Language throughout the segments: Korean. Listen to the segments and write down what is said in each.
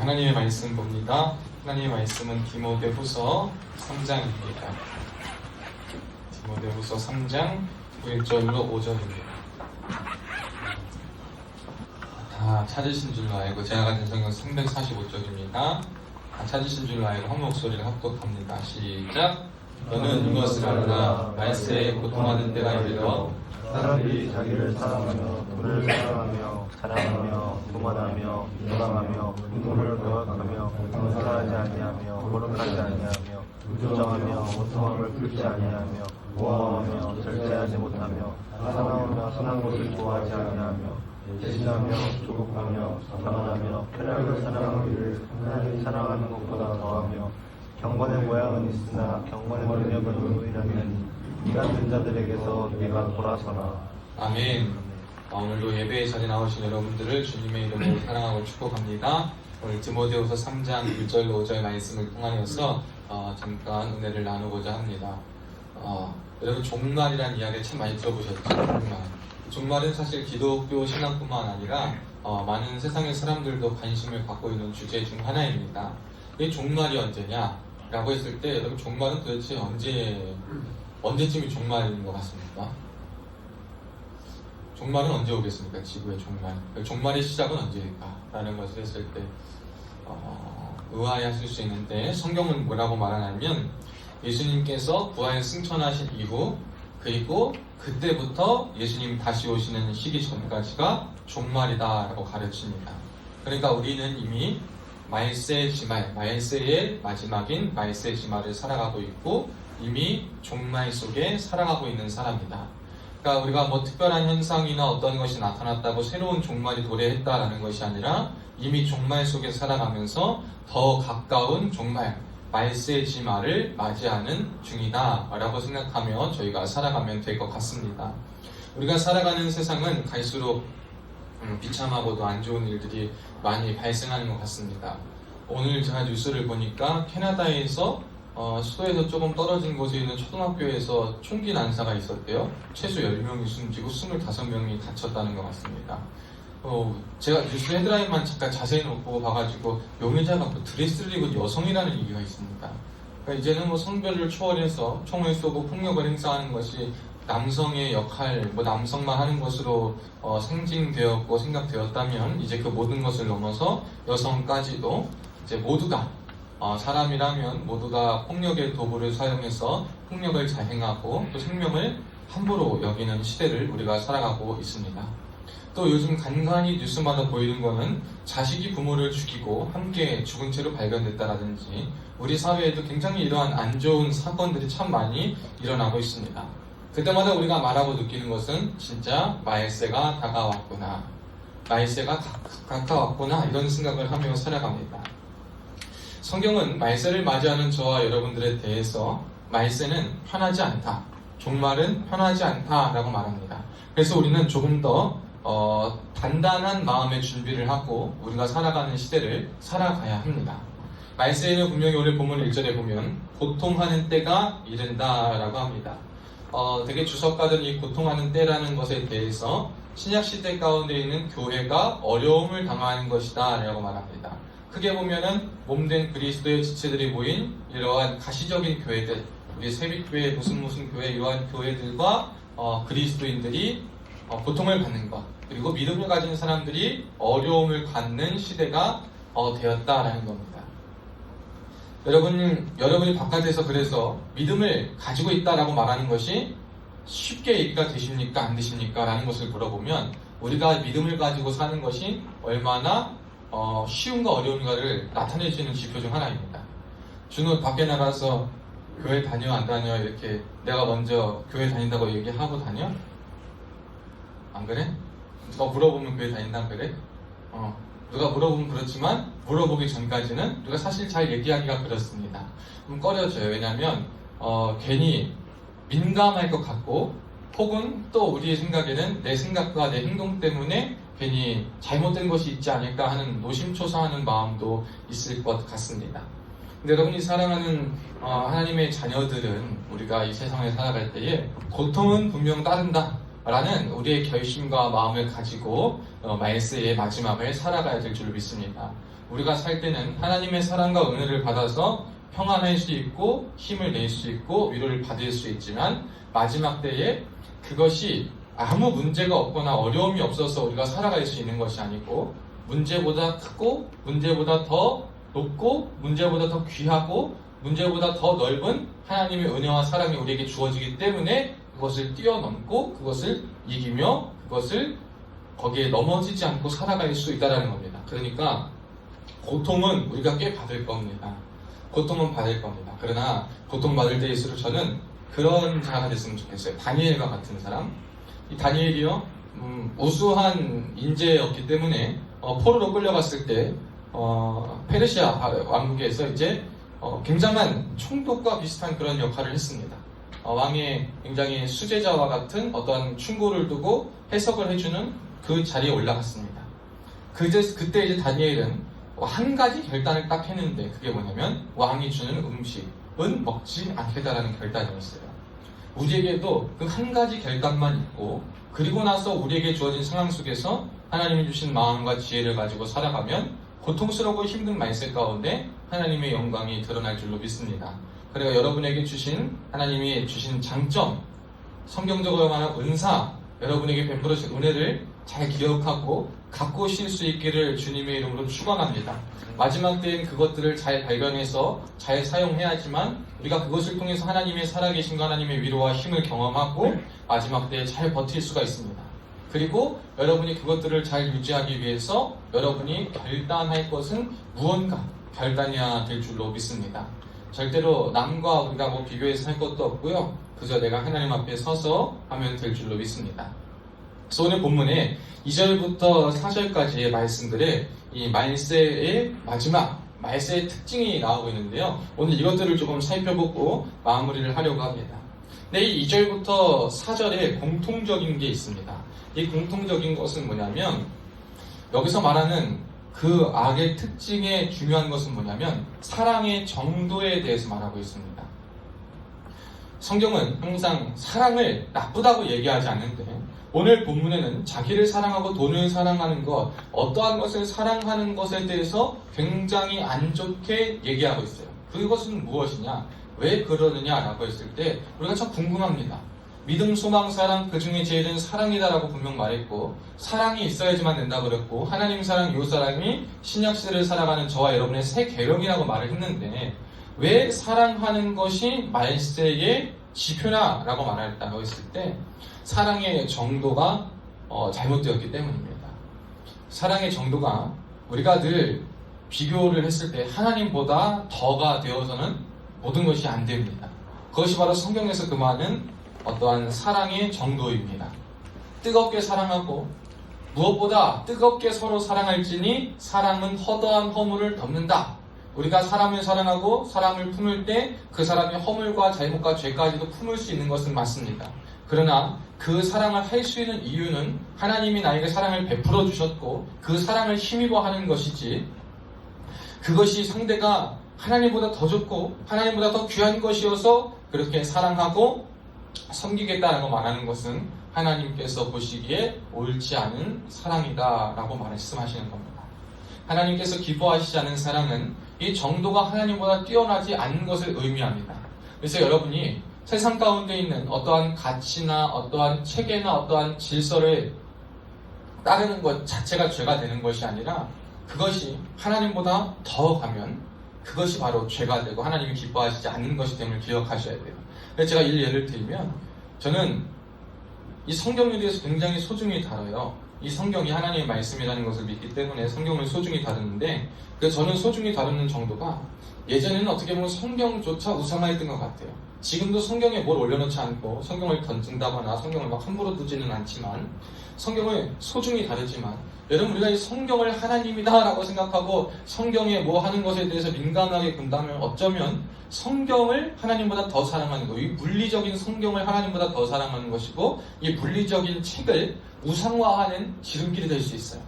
하나님의 말씀 봅니다. 하나님의 말씀은 디모데후서 3장입니다. 디모데후서 3장 1절로 5절입니다. 다 찾으신 줄로 알고, 제가 가진 성경 345쪽입니다. 다 찾으신 줄로 알고 한 목소리를 합독합니다. 시작. 너는 이것을 알라. 말세에 고통하는 때가 이르러 사람들이 자기를 사랑하며 돈을 사랑하며 자랑하며 교만하며 비방하며 눈물을 거역하며 감사하지 아니하며 거룩하지 아니하며 부정하며 원통함을 풀지 아니하며 모함하며 절제하지 못하며 사랑하며 선한 것을 좋아하지 아니하며 배신하며 조급하며 자만하며 쾌락을 사랑하기를 하나님 사랑하는 것보다 더하며 경건의 모양은 있으나 경건의 능력은 의무이라니 이 같은 자들에게서 내가 돌아서라. 아멘. 오늘도 예배의 자리에 나오신 여러분들을 주님의 이름으로 사랑하고 축복합니다. 오늘 디모데후서 3장 1절로 5절 말씀을 통하여서 잠깐 은혜를 나누고자 합니다. 여러분, 종말이라는 이야기 참 많이 들어보셨죠? 종말은 사실 기독교 신앙뿐만 아니라 많은 세상의 사람들도 관심을 갖고 있는 주제 중 하나입니다. 이 종말이 언제냐? 라고 했을 때 여러분, 종말은 도대체 언제쯤이 종말인 것 같습니까? 종말은 언제 오겠습니까? 지구의 종말. 종말의 시작은 언제일까? 라는 것을 했을 때 의아해하실 수 있는데, 성경은 뭐라고 말하냐면 예수님께서 부활 승천하신 이후, 그리고 그때부터 예수님 다시 오시는 시기 전까지가 종말이다 라고 가르칩니다. 그러니까 우리는 이미 말세의 지말, 말세의 마지막인 말세의 지말을 살아가고 있고 이미 종말 속에 살아가고 있는 사람이다. 그러니까 우리가 뭐 특별한 현상이나 어떤 것이 나타났다고 새로운 종말이 도래했다라는 것이 아니라 이미 종말 속에 살아가면서 더 가까운 종말, 말세의 지말을 맞이하는 중이다 라고 생각하며 저희가 살아가면 될 것 같습니다. 우리가 살아가는 세상은 갈수록 비참하고도 안 좋은 일들이 많이 발생하는 것 같습니다. 오늘 제가 뉴스를 보니까 캐나다에서 수도에서 조금 떨어진 곳에 있는 초등학교에서 총기 난사가 있었대요. 최소 10명이 숨지고 25명이 다쳤다는 것 같습니다. 제가 뉴스 헤드라인만 잠깐 자세히 못 보고 봐가지고 용의자가 드레스를 입은 여성이라는 얘기가 있습니다. 그러니까 이제는 뭐 성별을 초월해서 총을 쏘고 폭력을 행사하는 것이 남성의 역할, 남성만 하는 것으로 상징되었고 생각되었다면, 이제 그 모든 것을 넘어서 여성까지도 이제 모두가 사람이라면 모두가 폭력의 도구를 사용해서 폭력을 자행하고 또 생명을 함부로 여기는 시대를 우리가 살아가고 있습니다. 또 요즘 간간히 뉴스마다 보이는 거는 자식이 부모를 죽이고 함께 죽은 채로 발견됐다라든지, 우리 사회에도 굉장히 이러한 안 좋은 사건들이 참 많이 일어나고 있습니다. 그때마다 우리가 말하고 느끼는 것은 진짜 말세가 다가왔구나, 말세가 가까웠구나, 이런 생각을 하며 살아갑니다. 성경은 말세를 맞이하는 저와 여러분들에 대해서 말세는 편하지 않다, 종말은 편하지 않다라고 말합니다. 그래서 우리는 조금 더 단단한 마음의 준비를 하고 우리가 살아가는 시대를 살아가야 합니다. 말세에는 분명히 오늘 본문 1절에 보면 고통하는 때가 이른다라고 합니다. 되게 주석가들은 이 고통하는 때라는 것에 대해서 신약시대 가운데 있는 교회가 어려움을 당하는 것이다 라고 말합니다. 크게 보면은 몸된 그리스도의 지체들이 모인 이러한 가시적인 교회들, 우리 세빛교회, 무슨 교회, 이러한 교회들과 그리스도인들이 고통을 받는 것, 그리고 믿음을 가진 사람들이 어려움을 갖는 시대가 되었다라는 겁니다. 여러분이 바깥에서 그래서 믿음을 가지고 있다라고 말하는 것이 쉽게 얘기가 되십니까? 안 되십니까? 라는 것을 물어보면, 우리가 믿음을 가지고 사는 것이 얼마나 쉬운가 어려운가를 나타내주는 지표 중 하나입니다. 준호 밖에 나가서 교회 다녀 안 다녀 이렇게 내가 먼저 교회 다닌다고 얘기하고 다녀? 안 그래? 누가 물어보면 교회 다닌다 그래? 누가 물어보면 그렇지만 물어보기 전까지는 우리가 사실 잘 얘기하기가 그렇습니다. 좀 꺼려져요. 왜냐하면 괜히 민감할 것 같고, 혹은 또 우리의 생각에는 내 생각과 내 행동 때문에 괜히 잘못된 것이 있지 않을까 하는 노심초사하는 마음도 있을 것 같습니다. 근데 여러분이 사랑하는 하나님의 자녀들은 우리가 이 세상에 살아갈 때에 고통은 분명 따른다 라는 우리의 결심과 마음을 가지고 말세의 마지막을 살아가야 될 줄 믿습니다. 우리가 살 때는 하나님의 사랑과 은혜를 받아서 평안할 수 있고 힘을 낼 수 있고 위로를 받을 수 있지만 마지막 때에 그것이 아무 문제가 없거나 어려움이 없어서 우리가 살아갈 수 있는 것이 아니고 문제보다 크고 문제보다 더 높고 문제보다 더 귀하고 문제보다 더 넓은 하나님의 은혜와 사랑이 우리에게 주어지기 때문에 그것을 뛰어넘고 그것을 이기며 그것을 거기에 넘어지지 않고 살아갈 수 있다는 겁니다. 그러니까 고통은 우리가 꽤 받을 겁니다. 고통은 받을 겁니다. 그러나 고통받을 때일수록 저는 그런 자가 됐으면 좋겠어요. 다니엘과 같은 사람. 이 다니엘이요, 우수한 인재였기 때문에 포로로 끌려갔을 때 페르시아 왕국에서 이제 굉장한 총독과 비슷한 그런 역할을 했습니다. 왕의 굉장히 수제자와 같은 어떤 충고를 두고 해석을 해주는 그 자리에 올라갔습니다. 그때 이제 다니엘은 한 가지 결단을 딱 했는데 그게 뭐냐면 왕이 주는 음식은 먹지 않겠다라는 결단이었어요. 우리에게도 그 한 가지 결단만 있고 그리고 나서 우리에게 주어진 상황 속에서 하나님이 주신 마음과 지혜를 가지고 살아가면 고통스럽고 힘든 말세 가운데 하나님의 영광이 드러날 줄로 믿습니다. 그리고 여러분에게 주신 하나님이 주신 장점, 성경적으로 말하는 은사, 여러분에게 베풀어 주신 은혜를 잘 기억하고 갖고 쉴 수 있기를 주님의 이름으로 축원합니다. 마지막 때엔 그것들을 잘 발견해서 잘 사용해야지만 우리가 그것을 통해서 하나님의 살아계신과 하나님의 위로와 힘을 경험하고 마지막 때에 잘 버틸 수가 있습니다. 그리고 여러분이 그것들을 잘 유지하기 위해서 여러분이 결단할 것은 무언가 결단해야 될 줄로 믿습니다. 절대로 남과 우리가 비교해서 할 것도 없고요. 그저 내가 하나님 앞에 서서 하면 될 줄로 믿습니다. 그래서 오늘 본문에 2절부터 4절까지의 말씀들에 이 말세의 마지막, 말세의 특징이 나오고 있는데요. 오늘 이것들을 조금 살펴보고 마무리를 하려고 합니다. 근데 이 2절부터 4절에 공통적인 게 있습니다. 이 공통적인 것은 뭐냐면 여기서 말하는 그 악의 특징의 중요한 것은 뭐냐면 사랑의 정도에 대해서 말하고 있습니다. 성경은 항상 사랑을 나쁘다고 얘기하지 않는데 오늘 본문에는 자기를 사랑하고 돈을 사랑하는 것, 어떠한 것을 사랑하는 것에 대해서 굉장히 안 좋게 얘기하고 있어요. 그것은 무엇이냐? 왜 그러느냐라고 했을 때 우리가 참 궁금합니다. 믿음, 소망, 사랑, 그 중에 제일은 사랑이다라고 분명 말했고 사랑이 있어야지만 된다고 그랬고 하나님 사랑, 이웃 사랑이 신약시대를 살아가는 저와 여러분의 새 계명이라고 말을 했는데 왜 사랑하는 것이 말세의 지표나 라고 말했다고 했을 때 사랑의 정도가 잘못되었기 때문입니다. 사랑의 정도가 우리가 늘 비교를 했을 때 하나님보다 더가 되어서는 모든 것이 안 됩니다. 그것이 바로 성경에서 금하는 어떠한 사랑의 정도입니다. 뜨겁게 사랑하고 무엇보다 뜨겁게 서로 사랑할지니 사랑은 허다한 허물을 덮는다. 우리가 사람을 사랑하고 사람을 품을 때 그 사람의 허물과 잘못과 죄까지도 품을 수 있는 것은 맞습니다. 그러나 그 사랑을 할 수 있는 이유는 하나님이 나에게 사랑을 베풀어 주셨고 그 사랑을 힘입어 하는 것이지 그것이 상대가 하나님보다 더 좋고 하나님보다 더 귀한 것이어서 그렇게 사랑하고 섬기겠다라고 말하는 것은 하나님께서 보시기에 옳지 않은 사랑이다라고 말씀하시는 겁니다. 하나님께서 기뻐하시지 않은 사랑은 이 정도가 하나님보다 뛰어나지 않은 것을 의미합니다. 그래서 여러분이 세상 가운데 있는 어떠한 가치나 어떠한 체계나 어떠한 질서를 따르는 것 자체가 죄가 되는 것이 아니라 그것이 하나님보다 더 가면 그것이 바로 죄가 되고 하나님이 기뻐하시지 않는 것이 됨을 기억하셔야 돼요. 그래서 제가 예를 들면 저는 이 성경에 대해서 굉장히 소중히 다뤄요. 이 성경이 하나님의 말씀이라는 것을 믿기 때문에 성경을 소중히 다루는데 그래서 저는 소중히 다루는 정도가 예전에는 어떻게 보면 성경조차 우상화했던 것 같아요. 지금도 성경에 뭘 올려놓지 않고 성경을 던진다거나 성경을 막 함부로 두지는 않지만 성경을 소중히 다루지만 여러분 우리가 이 성경을 하나님이다라고 생각하고 성경에 뭐 하는 것에 대해서 민감하게 군다면 어쩌면 성경을 하나님보다 더 사랑하는 거, 이 물리적인 성경을 하나님보다 더 사랑하는 것이고 이 물리적인 책을 우상화하는 지름길이 될 수 있어요.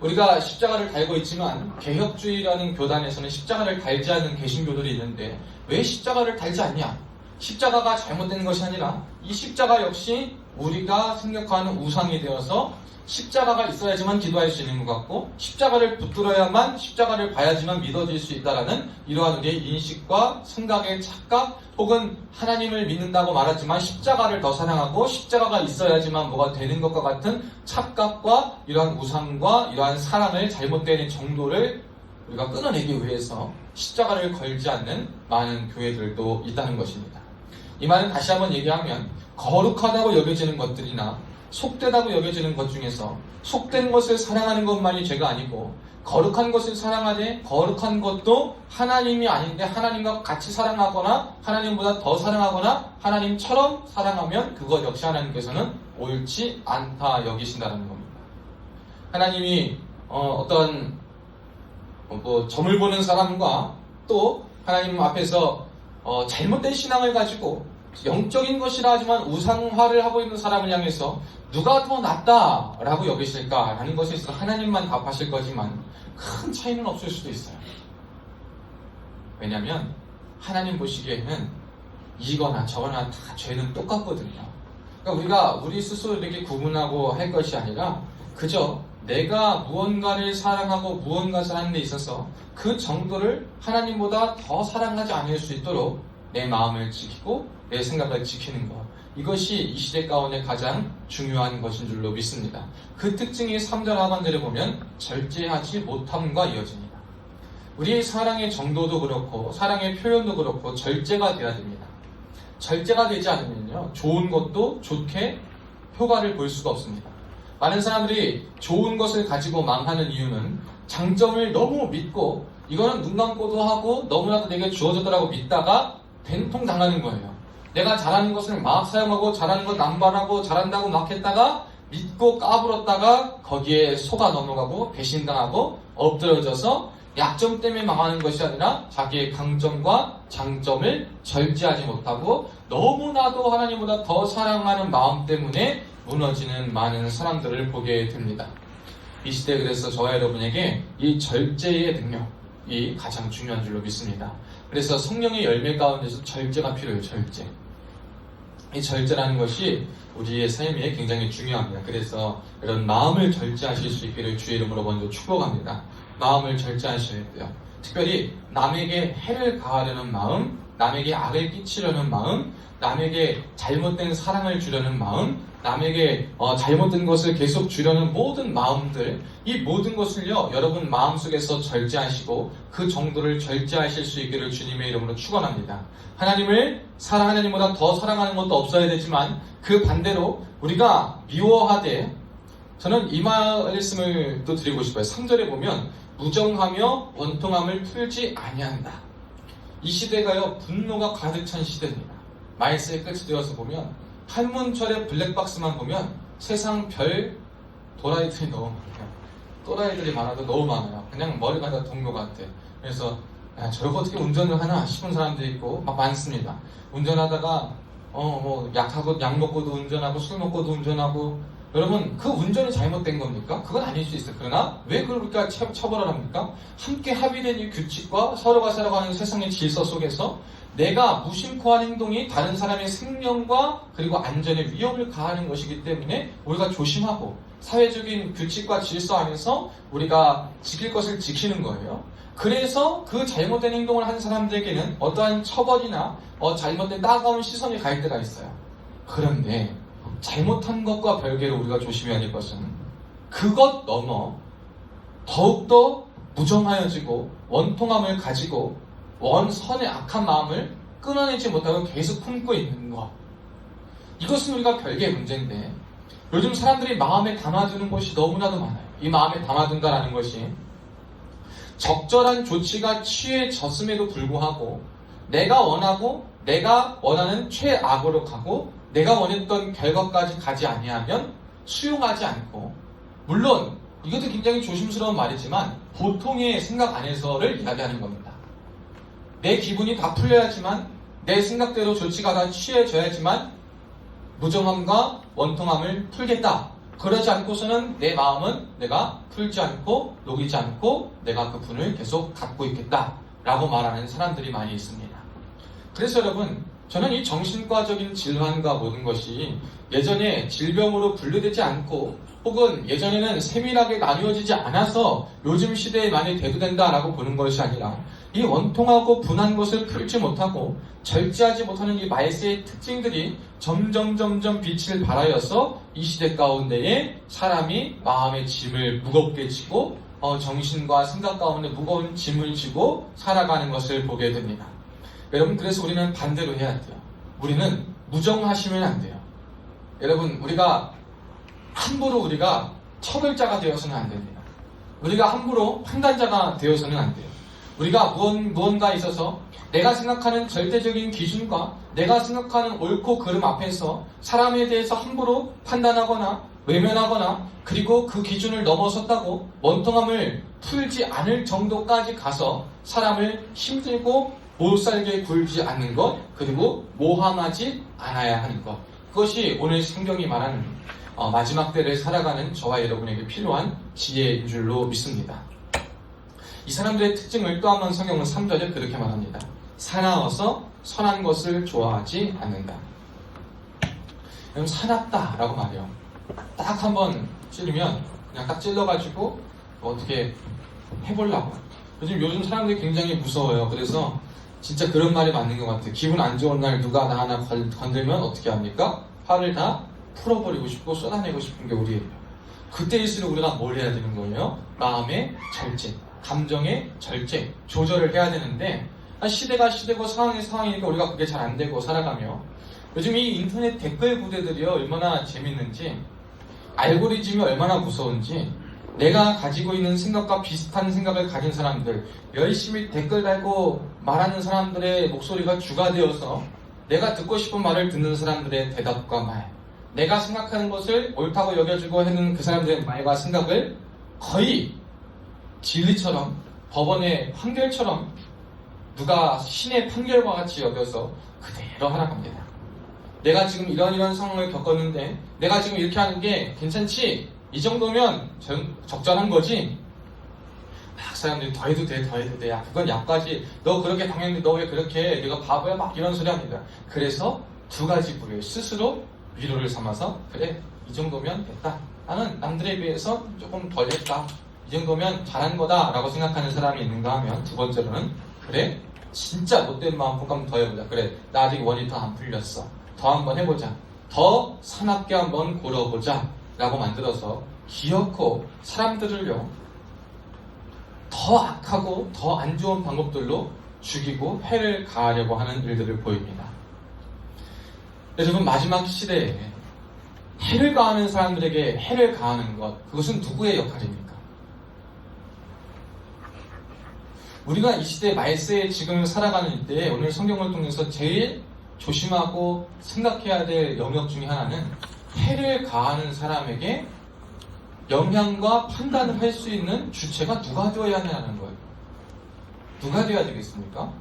우리가 십자가를 달고 있지만 개혁주의라는 교단에서는 십자가를 달지 않는 개신교들이 있는데 왜 십자가를 달지 않냐? 십자가가 잘못된 것이 아니라 이 십자가 역시 우리가 생각하는 우상이 되어서 십자가가 있어야지만 기도할 수 있는 것 같고 십자가를 붙들어야만 십자가를 봐야지만 믿어질 수 있다라는 이러한 우리의 인식과 생각의 착각 혹은 하나님을 믿는다고 말하지만 십자가를 더 사랑하고 십자가가 있어야지만 뭐가 되는 것과 같은 착각과 이러한 우상과 이러한 사랑을 잘못된 정도를 우리가 끊어내기 위해서 십자가를 걸지 않는 많은 교회들도 있다는 것입니다. 이 말은 다시 한번 얘기하면 거룩하다고 여겨지는 것들이나 속되다고 여겨지는 것 중에서 속된 것을 사랑하는 것만이 죄가 아니고 거룩한 것을 사랑하되 거룩한 것도 하나님이 아닌데 하나님과 같이 사랑하거나 하나님보다 더 사랑하거나 하나님처럼 사랑하면 그것 역시 하나님께서는 옳지 않다 여기신다는 겁니다. 하나님이 어떤 점을 보는 사람과 또 하나님 앞에서 잘못된 신앙을 가지고 영적인 것이라 하지만 우상화를 하고 있는 사람을 향해서 누가 더 낫다라고 여기실까라는 것에 있어서 하나님만 답하실 거지만 큰 차이는 없을 수도 있어요. 왜냐하면 하나님 보시기에는 이거나 저거나 다 죄는 똑같거든요. 그러니까 우리 스스로 이렇게 구분하고 할 것이 아니라 그저 내가 무언가를 사랑하고 무언가를 하는 데 있어서 그 정도를 하나님보다 더 사랑하지 않을 수 있도록 내 마음을 지키고 내 생각을 지키는 것, 이것이 이 시대 가운데 가장 중요한 것인 줄로 믿습니다. 그 특징이 3절 하반절에 보면 절제하지 못함과 이어집니다. 우리의 사랑의 정도도 그렇고 사랑의 표현도 그렇고 절제가 돼야 됩니다. 절제가 되지 않으면요 좋은 것도 좋게 효과를 볼 수가 없습니다. 많은 사람들이 좋은 것을 가지고 망하는 이유는 장점을 너무 믿고 이거는 눈 감고도 하고 너무나도 내게 주어졌더라고 믿다가 된통 당하는 거예요. 내가 잘하는 것을 막 사용하고 잘하는 것 남발하고 잘한다고 막 했다가 믿고 까불었다가 거기에 속아 넘어가고 배신당하고 엎드려져서 약점 때문에 망하는 것이 아니라 자기의 강점과 장점을 절제하지 못하고 너무나도 하나님보다 더 사랑하는 마음 때문에 무너지는 많은 사람들을 보게 됩니다. 이 시대에 그래서 저와 여러분에게 이 절제의 능력이 가장 중요한 줄로 믿습니다. 그래서 성령의 열매 가운데서 절제가 필요해요. 절제. 이 절제라는 것이 우리의 삶에 굉장히 중요합니다. 그래서 이런 마음을 절제하실 수 있기를 주의 이름으로 먼저 축복합니다. 마음을 절제하셔야 돼요. 특별히 남에게 해를 가하려는 마음, 남에게 악을 끼치려는 마음, 남에게 잘못된 사랑을 주려는 마음, 남에게 잘못된 것을 계속 주려는 모든 마음들, 이 모든 것을요 여러분 마음속에서 절제하시고 그 정도를 절제하실 수 있기를 주님의 이름으로 축원합니다. 하나님을 하나님보다 더 사랑하는 것도 없어야 되지만 그 반대로 우리가 미워하되, 저는 이 말씀을 또 드리고 싶어요. 3절에 보면 무정하며 원통함을 풀지 아니한다. 이 시대가요 분노가 가득 찬 시대입니다. 말세의 끝이 되어서 보면 한문철의 블랙박스만 보면 세상 별 도라이들이 너무 많아요. 또라이들이 많아도 너무 많아요. 그냥 머리가 다 동료 같아. 그래서 저거 어떻게 운전을 하나 싶은 사람도 있고 막 많습니다. 운전하다가 약 먹고도 운전하고 술 먹고도 운전하고, 여러분 그 운전이 잘못된 겁니까? 그건 아닐 수 있어요. 그러나 왜 그렇게 처벌을 합니까? 함께 합의된 이 규칙과 서로가 살아가는 세상의 질서 속에서 내가 무심코 한 행동이 다른 사람의 생명과 그리고 안전에 위협을 가하는 것이기 때문에 우리가 조심하고 사회적인 규칙과 질서 안에서 우리가 지킬 것을 지키는 거예요. 그래서 그 잘못된 행동을 한 사람들에게는 어떠한 처벌이나 잘못된 따가운 시선이 갈 때가 있어요. 그런데 잘못한 것과 별개로 우리가 조심해야 될 것은 그것 넘어 더욱더 무정하여지고 원통함을 가지고 원선의 악한 마음을 끊어내지 못하고 계속 품고 있는 것, 이것은 우리가 별개의 문제인데 요즘 사람들이 마음에 담아두는 것이 너무나도 많아요. 이 마음에 담아둔다라는 것이 적절한 조치가 취해졌음에도 불구하고 내가 원하고 내가 원하는 최악으로 가고 내가 원했던 결과까지 가지 아니하면 수용하지 않고, 물론 이것도 굉장히 조심스러운 말이지만 보통의 생각 안에서를 이야기하는 겁니다. 내 기분이 다 풀려야지만 내 생각대로 조치가 다 취해져야지만 무정함과 원통함을 풀겠다. 그러지 않고서는 내 마음은 내가 풀지 않고 녹이지 않고 내가 그 분을 계속 갖고 있겠다 라고 말하는 사람들이 많이 있습니다. 그래서 여러분, 저는 이 정신과적인 질환과 모든 것이 예전에 질병으로 분류되지 않고 혹은 예전에는 세밀하게 나뉘어지지 않아서 요즘 시대에 많이 대두된다라고 보는 것이 아니라 이 원통하고 분한 것을 풀지 못하고 절제하지 못하는 이 말세의 특징들이 점점 빛을 발하여서 이 시대 가운데에 사람이 마음의 짐을 무겁게 지고 정신과 생각 가운데 무거운 짐을 지고 살아가는 것을 보게 됩니다. 여러분, 그래서 우리는 반대로 해야 돼요. 우리는 무정하시면 안 돼요. 여러분, 우리가 함부로 우리가 처벌자가 되어서는 안 됩니다. 우리가 함부로 판단자가 되어서는 안 돼요. 우리가 무언가에 있어서 내가 생각하는 절대적인 기준과 내가 생각하는 옳고 그름 앞에서 사람에 대해서 함부로 판단하거나 외면하거나 그리고 그 기준을 넘어섰다고 원통함을 풀지 않을 정도까지 가서 사람을 힘들고 못살게 굴지 않는 것, 그리고 모함하지 않아야 하는 것, 그것이 오늘 성경이 말하는 마지막 때를 살아가는 저와 여러분에게 필요한 지혜인 줄로 믿습니다. 이 사람들의 특징을 또 한 번 성경은 3절에 그렇게 말합니다. 사나워서 선한 것을 좋아하지 않는다. 여러분, 사납다라고 말해요. 딱 한 번 찌르면 그냥 딱 찔러가지고 어떻게 해보려고. 요즘 사람들이 굉장히 무서워요. 그래서 진짜 그런 말이 맞는 것 같아요. 기분 안 좋은 날 누가 나 하나 건들면 어떻게 합니까? 화를 다 풀어버리고 싶고 쏟아내고 싶은 게 우리예요. 그때일수록 우리가 뭘 해야 되는 거예요? 마음의 절제, 감정의 절제, 조절을 해야 되는데 시대가 시대고 상황이 상황이니까 우리가 그게 잘 안 되고 살아가며 요즘 이 인터넷 댓글 부대들이요 얼마나 재밌는지, 알고리즘이 얼마나 무서운지, 내가 가지고 있는 생각과 비슷한 생각을 가진 사람들, 열심히 댓글 달고 말하는 사람들의 목소리가 주가 되어서 내가 듣고 싶은 말을 듣는 사람들의 대답과 말, 내가 생각하는 것을 옳다고 여겨주고 하는 그 사람들의 말과 생각을 거의 진리처럼, 법원의 판결처럼 누가 신의 판결과 같이 여겨서 그대로 하락합니다. 내가 지금 이런 상황을 겪었는데 내가 지금 이렇게 하는 게 괜찮지? 이 정도면 적절한 거지? 막 사람들이 더 해도 돼. 야, 그건 약까지. 너 그렇게 당했는데 너 왜 그렇게 해? 네가 바보야? 막 이런 소리 합니다. 그래서 두 가지 부류의 스스로 위로를 삼아서 그래, 이 정도면 됐다. 나는 남들에 비해서 조금 덜 했다. 이 정도면 잘한 거다 라고 생각하는 사람이 있는가 하면, 두 번째로는 그래, 진짜 못된 마음 꼭 한번 더 해보자. 그래, 나 아직 원이 더 안 풀렸어. 더 한번 해보자. 더 사납게 한번 굴어보자 라고 만들어서 기어코 사람들을요 더 악하고 더 안 좋은 방법들로 죽이고 해를 가하려고 하는 일들을 보입니다. 여러분, 마지막 시대에 해를 가하는 사람들에게 해를 가하는 것, 그것은 누구의 역할입니까? 우리가 이 시대 말세에 지금 살아가는 때에 오늘 성경을 통해서 제일 조심하고 생각해야 될 영역 중에 하나는 해를 가하는 사람에게 영향과 판단을 할 수 있는 주체가 누가 되어야 하냐는 거예요. 누가 되어야 되겠습니까?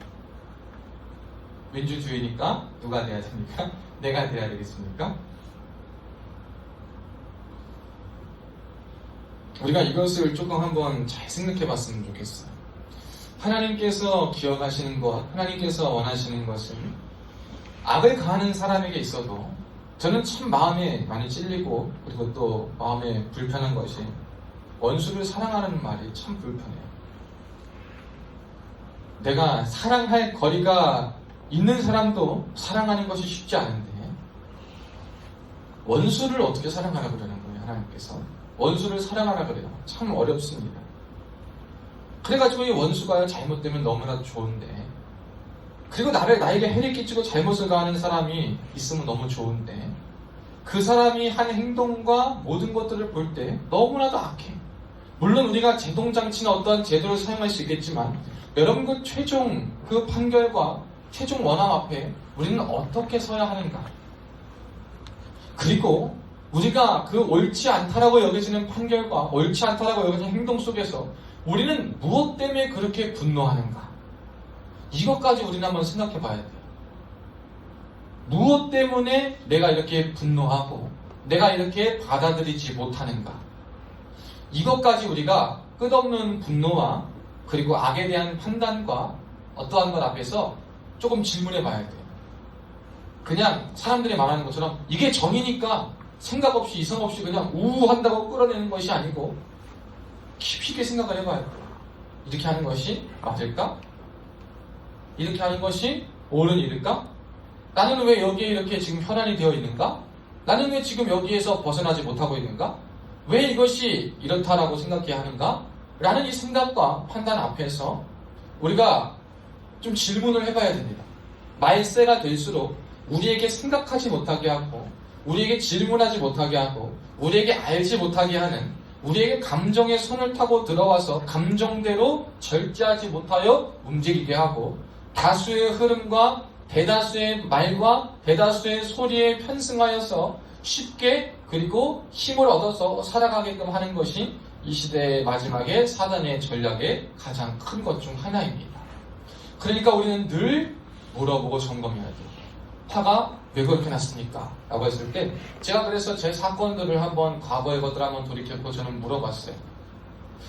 민주주의니까 누가 돼야 됩니까? 내가 돼야 되겠습니까? 우리가 이것을 조금 한번 잘 생각해 봤으면 좋겠어요. 하나님께서 기억하시는 것, 하나님께서 원하시는 것은 악을 가하는 사람에게 있어도 저는 참 마음에 많이 찔리고, 그리고 또 마음에 불편한 것이 원수를 사랑하는 말이 참 불편해요. 내가 사랑할 거리가 있는 사람도 사랑하는 것이 쉽지 않은데 원수를 어떻게 사랑하라 그러는 거예요? 하나님께서 원수를 사랑하라 그래요. 참 어렵습니다. 그래가지고 이 원수가 잘못되면 너무나 좋은데, 그리고 나에게 해를 끼치고 잘못을 가하는 사람이 있으면 너무 좋은데, 그 사람이 한 행동과 모든 것들을 볼 때 너무나도 악해. 물론 우리가 제동장치나 어떠한 제도를 사용할 수 있겠지만, 여러분, 그 최종 그 판결과 최종 원함 앞에 우리는 어떻게 서야 하는가? 그리고 우리가 그 옳지 않다라고 여겨지는 판결과 옳지 않다라고 여겨지는 행동 속에서 우리는 무엇 때문에 그렇게 분노하는가? 이것까지 우리는 한번 생각해 봐야 돼요. 무엇 때문에 내가 이렇게 분노하고 내가 이렇게 받아들이지 못하는가? 이것까지 우리가 끝없는 분노와 그리고 악에 대한 판단과 어떠한 것 앞에서 조금 질문해 봐야 돼요. 그냥 사람들이 말하는 것처럼 이게 정이니까 생각 없이 이성 없이 그냥 우한다고 끌어내는 것이 아니고 깊이 있게 생각을 해봐야 돼요. 이렇게 하는 것이 맞을까? 이렇게 하는 것이 옳은 일일까? 나는 왜 여기에 이렇게 지금 혈안이 되어 있는가? 나는 왜 지금 여기에서 벗어나지 못하고 있는가? 왜 이것이 이렇다라고 생각해야 하는가? 라는 이 생각과 판단 앞에서 우리가 좀 질문을 해봐야 됩니다. 말세가 될수록 우리에게 생각하지 못하게 하고 우리에게 질문하지 못하게 하고 우리에게 알지 못하게 하는 우리에게 감정의 손을 타고 들어와서 감정대로 절제하지 못하여 움직이게 하고 다수의 흐름과 대다수의 말과 대다수의 소리에 편승하여서 쉽게 그리고 힘을 얻어서 살아가게끔 하는 것이 이 시대의 마지막에 사단의 전략의 가장 큰 것 중 하나입니다. 그러니까 우리는 늘 물어보고 점검해야 돼요. 화가 왜 그렇게 났습니까? 라고 했을 때 제가 그래서 제 사건들을 한번 과거의 것들을 한번 돌이켜보고 저는 물어봤어요.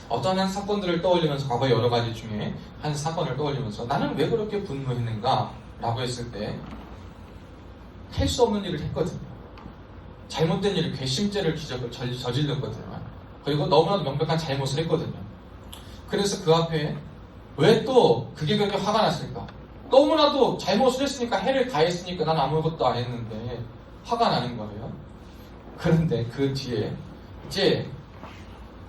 어떤 한 사건들을 떠올리면서 과거의 여러 가지 중에 한 사건을 떠올리면서 나는 왜 그렇게 분노했는가? 라고 했을 때 할 수 없는 일을 했거든요. 잘못된 일을 괘씸죄를 저질렀거든요. 그리고 너무나도 명백한 잘못을 했거든요. 그래서 그 앞에 왜 또 그게 그렇게 화가 났을까? 너무나도 잘못을 했으니까 해를 가했으니까 난 아무것도 안 했는데 화가 나는 거예요. 그런데 그 뒤에 이제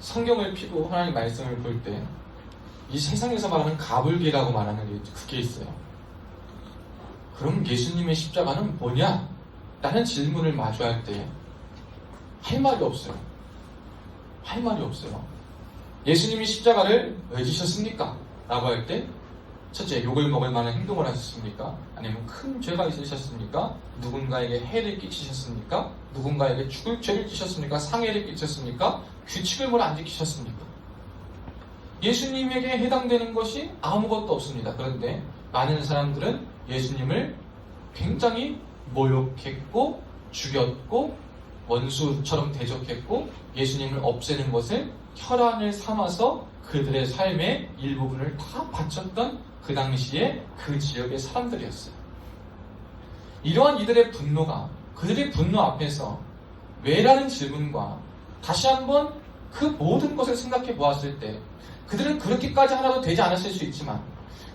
성경을 피고 하나님 말씀을 볼 때 이 세상에서 말하는 가불기라고 말하는 게 그게 있어요. 그럼 예수님의 십자가는 뭐냐? 라는 질문을 마주할 때 할 말이 없어요. 할 말이 없어요. 예수님이 십자가를 왜 지셨습니까? 라고 할 때 첫째, 욕을 먹을 만한 행동을 하셨습니까? 아니면 큰 죄가 있으셨습니까? 누군가에게 해를 끼치셨습니까? 누군가에게 죽을 죄를 끼쳤습니까? 상해를 끼쳤습니까? 규칙을 뭘 안 지키셨습니까? 예수님에게 해당되는 것이 아무것도 없습니다. 그런데 많은 사람들은 예수님을 굉장히 모욕했고 죽였고 원수처럼 대적했고 예수님을 없애는 것을 혈안을 삼아서 그들의 삶의 일부분을 다 바쳤던 그 당시에 그 지역의 사람들이었어요. 이러한 이들의 분노가 그들의 분노 앞에서 왜라는 질문과 다시 한번 그 모든 것을 생각해 보았을 때 그들은 그렇게까지 하나도 되지 않았을 수 있지만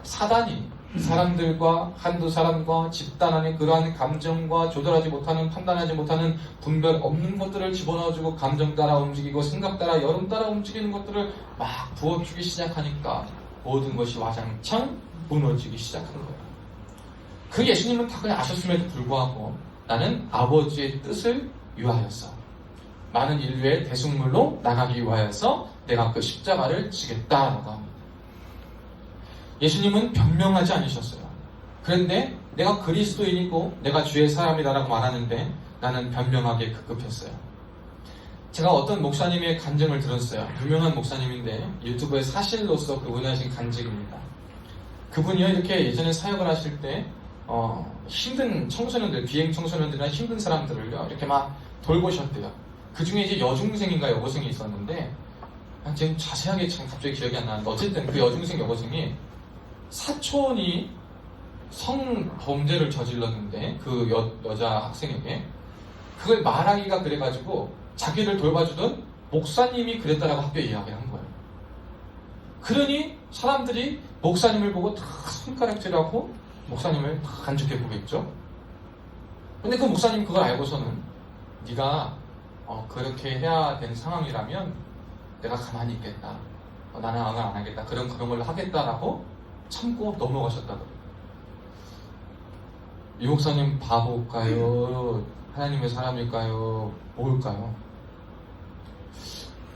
사단이 사람들과 한두 사람과 집단 안에 그러한 감정과 조절하지 못하는 판단하지 못하는 분별 없는 것들을 집어넣어주고 감정 따라 움직이고 생각 따라 여론 따라 움직이는 것들을 막 부어주기 시작하니까 모든 것이 와장창 무너지기 시작한 거예요. 그 예수님은 다 그냥 아셨음에도 불구하고 나는 아버지의 뜻을 위하여서 많은 인류의 대속물로 나가기 위하여서 내가 그 십자가를 지겠다라고 합니다. 예수님은 변명하지 않으셨어요. 그런데 내가 그리스도인이고 내가 주의 사람이다라고 말하는데 나는 변명하기에 급급했어요. 제가 어떤 목사님의 간증을 들었어요. 유명한 목사님인데 유튜브에 사실로서 그분이 하신 간증입니다. 그분이요 이렇게 예전에 사역을 하실 때 힘든 청소년들, 비행 청소년들이나 힘든 사람들을요 이렇게 막 돌보셨대요. 그 중에 이제 여중생인가 여고생이 있었는데 지금 자세하게 참 갑자기 기억이 안 나는데 어쨌든 그 여중생 여고생이 사촌이 성범죄를 저질렀는데 그 여자 학생에게 그걸 말하기가 그래가지고 자기를 돌봐주던 목사님이 그랬다라고 학교에 이야기를 한 거예요. 그러니 사람들이 목사님을 보고 다 손가락질하고 목사님을 다 간죽해 보겠죠. 근데 그 목사님 그걸 알고서는 네가 그렇게 해야 되는 상황이라면 내가 가만히 있겠다. 나는 안 하겠다. 그런 걸 하겠다라고 참고 넘어가셨다고. 이 목사님 바보일까요? 하나님의 사람일까요? 뭘까요?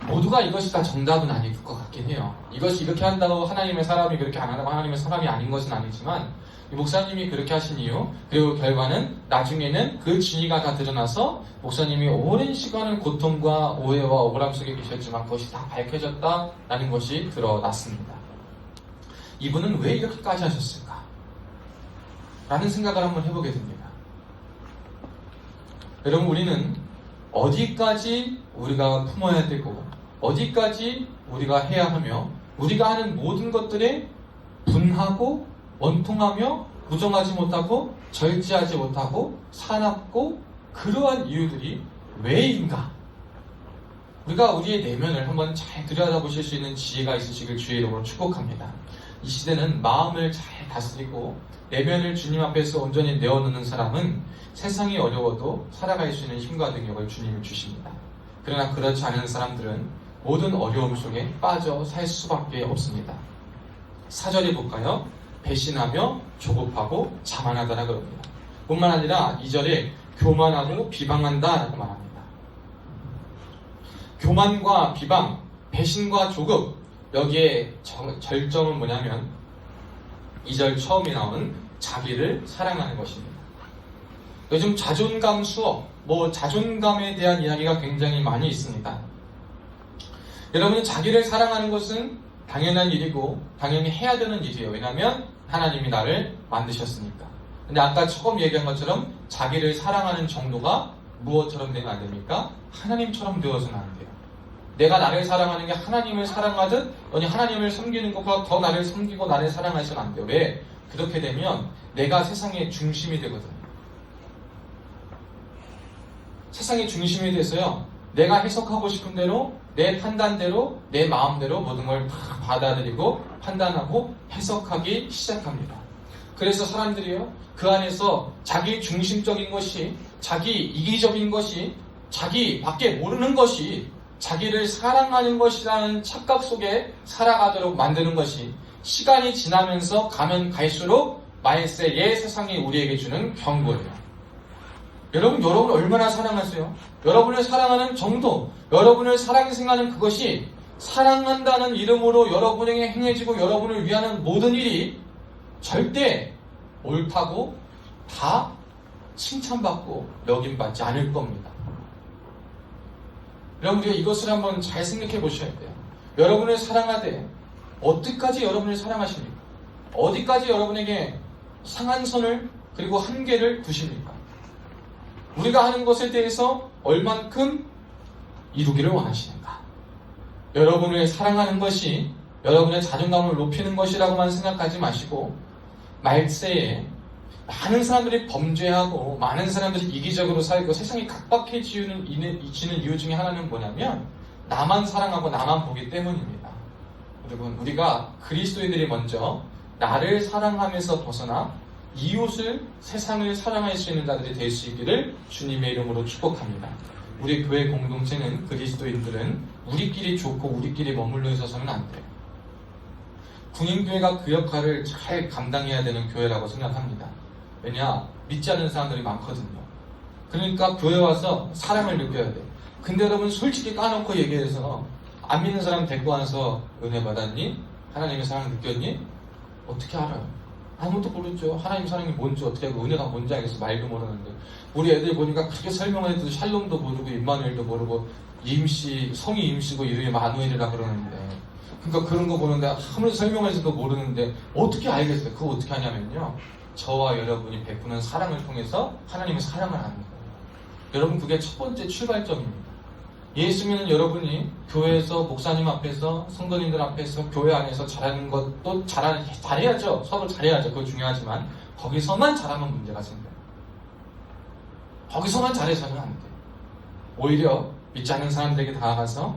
모두가 이것이 다 정답은 아닐 것 같긴 해요. 이것이 이렇게 한다고 하나님의 사람이 그렇게 안 한다고 하나님의 사람이 아닌 것은 아니지만 이 목사님이 그렇게 하신 이유 그리고 결과는 나중에는 그 진위가 다 드러나서 목사님이 오랜 시간을 고통과 오해와 억울함 속에 계셨지만 그것이 다 밝혀졌다라는 것이 드러났습니다. 이분은 왜 이렇게까지 하셨을까? 라는 생각을 한번 해보게 됩니다. 여러분 우리는 어디까지 우리가 품어야 되고 어디까지 우리가 해야 하며 우리가 하는 모든 것들에 분하고 원통하며 부정하지 못하고 절제하지 못하고 사납고 그러한 이유들이 왜인가? 우리가 우리의 내면을 한번 잘 들여다보실 수 있는 지혜가 있으시길 주의 이름으로 축복합니다. 이 시대는 마음을 잘 다스리고 내면을 주님 앞에서 온전히 내어놓는 사람은 세상이 어려워도 살아갈 수 있는 힘과 능력을 주님이 주십니다. 그러나 그렇지 않은 사람들은 모든 어려움 속에 빠져 살 수밖에 없습니다. 4절에 볼까요? 배신하며 조급하고 자만하다라 그럽니다. 뿐만 아니라 2절에 교만하고 비방한다라고 말합니다. 교만과 비방, 배신과 조급, 여기에 절정은 뭐냐면 2절 처음에 나오는 자기를 사랑하는 것입니다. 요즘 자존감 수업, 자존감에 대한 이야기가 굉장히 많이 있습니다. 여러분이 자기를 사랑하는 것은 당연한 일이고 당연히 해야 되는 일이에요. 왜냐하면 하나님이 나를 만드셨으니까. 근데 아까 처음 얘기한 것처럼 자기를 사랑하는 정도가 무엇처럼 되면 안 됩니까? 하나님처럼 되어서는 안 돼요. 내가 나를 사랑하는 게 하나님을 사랑하듯 아니 하나님을 섬기는 것보다 더 나를 섬기고 나를 사랑하시면 안 돼요. 왜? 그렇게 되면 내가 세상의 중심이 되거든요. 세상의 중심이 돼서요. 내가 해석하고 싶은 대로 내 판단대로 내 마음대로 모든 걸 받아들이고 판단하고 해석하기 시작합니다. 그래서 사람들이요. 그 안에서 자기 중심적인 것이 자기 이기적인 것이 자기 밖에 모르는 것이 자기를 사랑하는 것이라는 착각 속에 살아가도록 만드는 것이 시간이 지나면서 가면 갈수록 말세의 세상이 우리에게 주는 경고예요. 여러분 얼마나 사랑하세요? 여러분을 사랑하는 정도, 여러분을 사랑이 생각하는 그것이 사랑한다는 이름으로 여러분에게 행해지고 여러분을 위하는 모든 일이 절대 옳다고 다 칭찬받고 여김받지 않을 겁니다. 여러분 우리가 이것을 한번 잘 생각해 보셔야 돼요. 여러분을 사랑하되 어디까지 여러분을 사랑하십니까? 어디까지 여러분에게 상한 선을 그리고 한계를 두십니까? 우리가 하는 것에 대해서 얼만큼 이루기를 원하시는가? 여러분을 사랑하는 것이 여러분의 자존감을 높이는 것이라고만 생각하지 마시고 말세에 많은 사람들이 범죄하고 많은 사람들이 이기적으로 살고 세상이 각박해지는 이유 중에 하나는 뭐냐면 나만 사랑하고 나만 보기 때문입니다. 여러분 우리가 그리스도인들이 먼저 나를 사랑하면서 벗어나 이웃을 세상을 사랑할 수 있는 자들이 될 수 있기를 주님의 이름으로 축복합니다. 우리 교회 공동체는 그리스도인들은 우리끼리 좋고 우리끼리 머물러 있어서는 안 돼요. 군인교회가 그 역할을 잘 감당해야 되는 교회라고 생각합니다. 왜냐? 믿지 않는 사람들이 많거든요. 그러니까 교회 와서 사랑을 느껴야 돼. 근데 여러분 솔직히 까놓고 얘기해서 안 믿는 사람 데리고 와서 은혜 받았니? 하나님의 사랑 느꼈니? 어떻게 알아요? 아무것도 모르죠. 하나님 사랑이 뭔지 어떻게 알고 은혜가 뭔지 알겠어. 말도 모르는데 우리 애들 보니까 그렇게 설명을 해도 샬롬도 모르고 임마누엘도 모르고 성이 임시고 이름이 마누엘이라 그러는데 그러니까 그런 거 보는데 아무리 설명해서도 모르는데 어떻게 알겠어요? 그거 어떻게 하냐면요. 저와 여러분이 베푸는 사랑을 통해서 하나님의 사랑을 아는 거예요. 여러분 그게 첫 번째 출발점입니다. 예수 믿는 여러분이 교회에서 목사님 앞에서 성도님들 앞에서 교회 안에서 잘하는 것도 잘해야죠. 서로 잘해야죠. 그거 중요하지만 거기서만 잘하면 문제가 생겨요. 거기서만 잘해서는 안 돼요. 오히려 믿지 않는 사람들에게 다가가서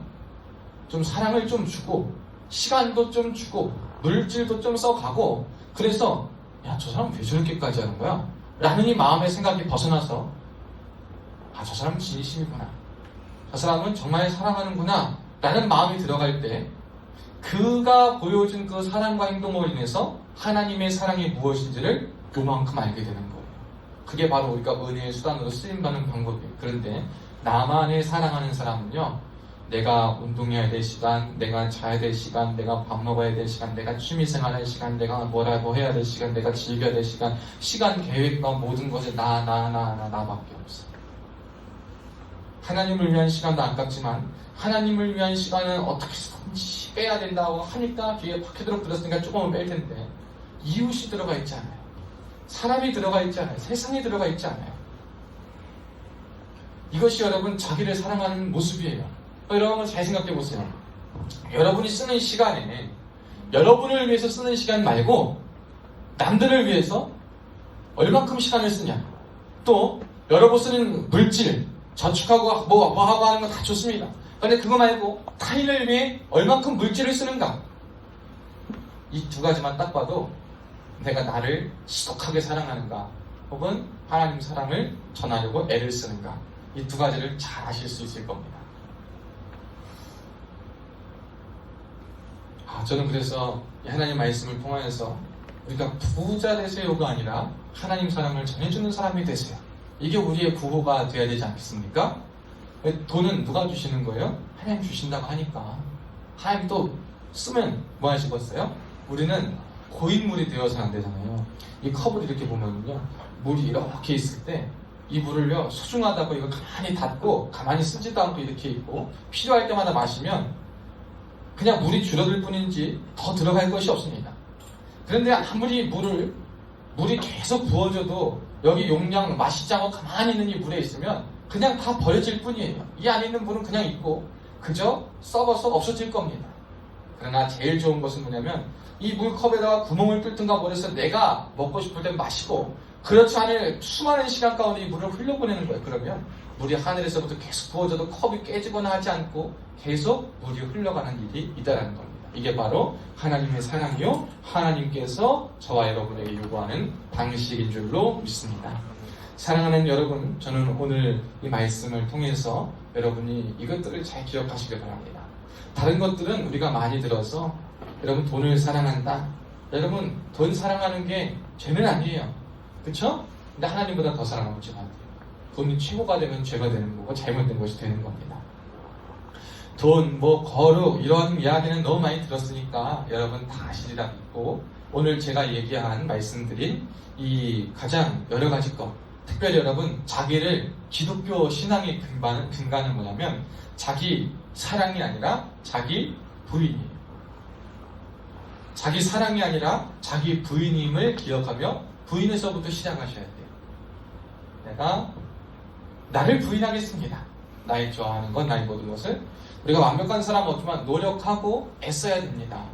좀 사랑을 좀 주고 시간도 좀 주고 물질도 좀 써가고 그래서 야, 저 사람 왜 저렇게까지 하는 거야? 라는 이 마음의 생각이 벗어나서 저 사람은 진심이구나. 저 사람은 정말 사랑하는구나 라는 마음이 들어갈 때 그가 보여준 그 사랑과 행동으로 인해서 하나님의 사랑이 무엇인지를 요만큼 알게 되는 거예요. 그게 바로 우리가 은혜의 수단으로 쓰임받는 방법이에요. 그런데 나만을 사랑하는 사람은요, 내가 운동해야 될 시간, 내가 자야 될 시간, 내가 밥 먹어야 될 시간, 내가 취미생활 할 시간, 내가 뭐라고 해야 될 시간, 내가 즐겨야 될 시간, 시간 계획과 모든 것에 나밖에 없어. 하나님을 위한 시간도 아깝지만 하나님을 위한 시간은 어떻게든지 빼야 된다고 하니까 뒤에 박혀들어 들었으니까 조금은 뺄 텐데 이웃이 들어가 있지 않아요. 사람이 들어가 있지 않아요. 세상이 들어가 있지 않아요. 이것이 여러분 자기를 사랑하는 모습이에요. 여러분 잘 생각해 보세요. 여러분이 쓰는 시간에 여러분을 위해서 쓰는 시간 말고 남들을 위해서 얼만큼 시간을 쓰냐, 또 여러분 쓰는 물질, 저축하고 뭐 하고 하는 건 다 좋습니다. 그런데 그거 말고 타인을 위해 얼만큼 물질을 쓰는가? 이 두 가지만 딱 봐도 내가 나를 지독하게 사랑하는가, 혹은 하나님 사랑을 전하려고 애를 쓰는가, 이 두 가지를 잘 아실 수 있을 겁니다. 저는 그래서 하나님 말씀을 통하여서 우리가 부자 되세요가 아니라 하나님 사랑을 전해주는 사람이 되세요. 이게 우리의 구호가 되어야 되지 않겠습니까? 돈은 누가 주시는 거예요? 하나님 주신다고 하니까. 하나님 또 쓰면 뭐 하시겠어요? 우리는 고인물이 되어서 안 되잖아요. 이 컵을 이렇게 보면요, 물이 이렇게 있을 때 이 물을요, 소중하다고 이거 가만히 닫고 가만히 쓰지도 않고 이렇게 있고, 필요할 때마다 마시면 그냥 물이 줄어들 뿐인지 더 들어갈 것이 없습니다. 그런데 아무리 물이 계속 부어져도 여기 용량 마시지 않고 가만히 있는 이 물에 있으면 그냥 다 버려질 뿐이에요. 이 안에 있는 물은 그냥 있고 그저 썩어서 없어질 겁니다. 그러나 제일 좋은 것은 뭐냐면, 이 물컵에다가 구멍을 뚫든가 뭐해서 내가 먹고 싶을 때 마시고, 그렇지 않을 수많은 시간 가운데 이 물을 흘려보내는 거예요. 그러면 물이 하늘에서부터 계속 부어져도 컵이 깨지거나 하지 않고 계속 물이 흘러가는 일이 있다는 겁니다. 이게 바로 하나님의 사랑이요, 하나님께서 저와 여러분에게 요구하는 방식인 줄로 믿습니다. 사랑하는 여러분, 저는 오늘 이 말씀을 통해서 여러분이 이것들을 잘 기억하시길 바랍니다. 다른 것들은 우리가 많이 들어서 여러분 돈을 사랑한다, 여러분 돈 사랑하는 게 죄는 아니에요. 그쵸? 근데 하나님보다 더 사랑하면 죄가 안 돼요. 돈이 최고가 되면 죄가 되는 거고 잘못된 것이 되는 겁니다. 돈, 거룩 이런 이야기는 너무 많이 들었으니까 여러분 다 아시리라 믿고, 오늘 제가 얘기한 말씀드린 이 가장 여러 가지 것, 특별히 여러분 자기를, 기독교 신앙의 근간은 뭐냐면 자기 사랑이 아니라 자기 부인이에요. 자기 사랑이 아니라 자기 부인임을 기억하며 부인에서부터 시작하셔야 돼요. 내가 나를 부인하겠습니다. 나의 좋아하는 것, 나의 모든 것을. 우리가 완벽한 사람은 없지만 노력하고 애써야 됩니다.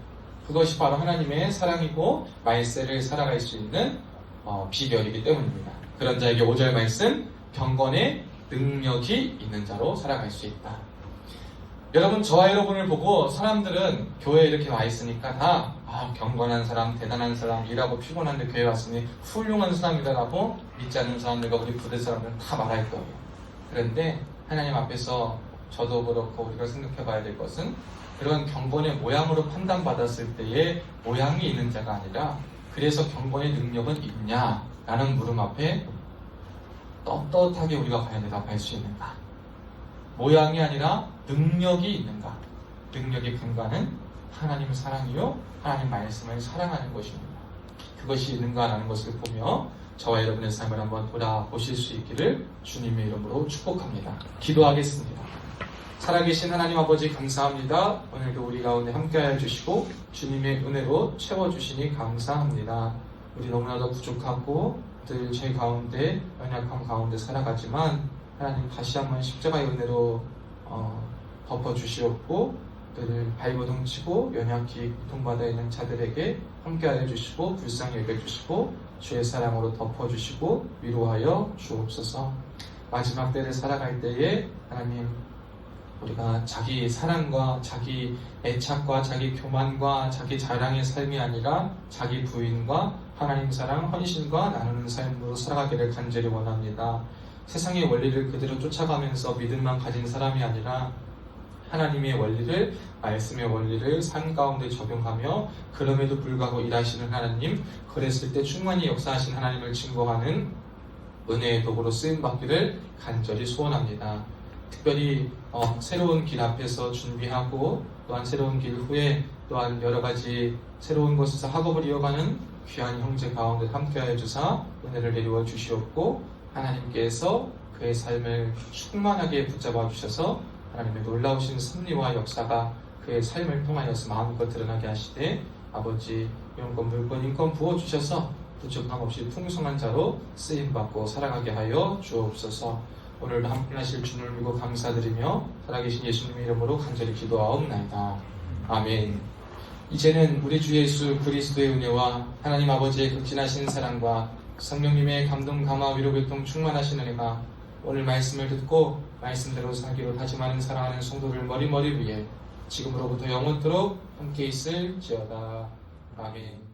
그것이 바로 하나님의 사랑이고 말세를 살아갈 수 있는 비결이기 때문입니다. 그런 자에게 5절 말씀, 경건의 능력이 있는 자로 살아갈 수 있다. 여러분, 저와 여러분을 보고 사람들은 교회에 이렇게 와 있으니까 다 경건한 사람, 대단한 사람, 일하고 피곤한데 교회 왔으니 훌륭한 사람이다라고 믿지 않는 사람들과 우리 부대 사람들은 다 말할 거예요. 그런데 하나님 앞에서 저도 그렇고 우리가 생각해 봐야 될 것은, 그런 경건의 모양으로 판단받았을 때의 모양이 있는 자가 아니라, 그래서 경건의 능력은 있냐라는 물음 앞에 떳떳하게 우리가 과연 대답할 수 있는가. 모양이 아니라 능력이 있는가. 능력의 근간은 하나님 사랑이요, 하나님 말씀을 사랑하는 것입니다. 그것이 있는가라는 것을 보며 저와 여러분의 삶을 한번 돌아보실 수 있기를 주님의 이름으로 축복합니다. 기도하겠습니다. 살아계신 하나님 아버지, 감사합니다. 오늘도 우리 가운데 함께하여 주시고 주님의 은혜로 채워주시니 감사합니다. 우리 너무나도 부족하고 늘 제 가운데 연약함 가운데 살아가지만 하나님 다시 한번 십자가의 은혜로 덮어주시옵고, 늘 발버둥치고 연약히 고통받아 있는 자들에게 함께하여 주시고 불쌍히 여겨주시고 주의 사랑으로 덮어주시고 위로하여 주옵소서. 마지막 때를 살아갈 때에 하나님, 우리가 자기 사랑과 자기 애착과 자기 교만과 자기 자랑의 삶이 아니라 자기 부인과 하나님 사랑, 헌신과 나누는 삶으로 살아가기를 간절히 원합니다. 세상의 원리를 그대로 쫓아가면서 믿음만 가진 사람이 아니라 하나님의 원리를, 말씀의 원리를 삶 가운데 적용하며 그럼에도 불구하고 일하시는 하나님, 그랬을 때 충만히 역사하신 하나님을 증거하는 은혜의 도구로 쓰임받기를 간절히 소원합니다. 특별히 새로운 길 앞에서 준비하고 또한 새로운 길 후에 또한 여러 가지 새로운 곳에서 학업을 이어가는 귀한 형제 가운데 함께하여 주사 은혜를 내리워 주시옵고, 하나님께서 그의 삶을 충만하게 붙잡아 주셔서 하나님의 놀라우신 섭리와 역사가 그의 삶을 통하여서 마음껏 드러나게 하시되, 아버지 영권, 물권, 인권 부어주셔서 부족함 없이 풍성한 자로 쓰임받고 살아가게 하여 주옵소서. 오늘도 함께하실 주님을 믿고 감사드리며 살아계신 예수님의 이름으로 간절히 기도하옵나이다. 아멘. 이제는 우리 주 예수 그리스도의 은혜와 하나님 아버지의 극진하신 사랑과 성령님의 감동, 감화, 위로, 교통 충만하신 은혜가 오늘 말씀을 듣고 말씀대로 살기로 다짐하는 사랑하는 성도들 머리머리 위에 지금으로부터 영원토록 함께 있을지어다. 아멘.